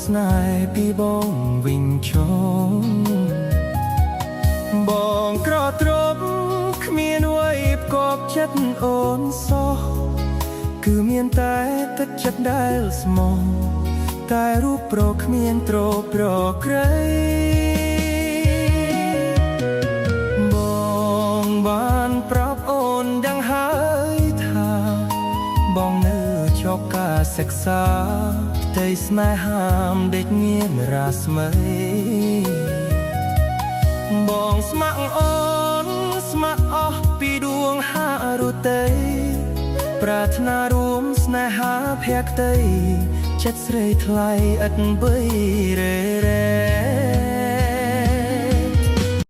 ស្នេហ៍ពីបងវិញចុងបងក្រត្រប់គ្មានអ្វីផ្គប់ចិត្តអូនសោះគឺមានតែទឹកចិត្តដែលស្មោះតែរូបប្រគ្មានទ្រប្រក្រៃបងបានប្រាប់អូនយ៉ាងហើយថាបងនៅចុកការសិក្សាផ្ទៃស្នេហាដេកងៀនរាស្មីបងស្ម័គ្រអូនស្ម័គ្រអស់ពីដួងហារុតីប្រាថ្នារួមស្នេហាភក្តីចិត្តស្រីថ្លៃឥតបីរេ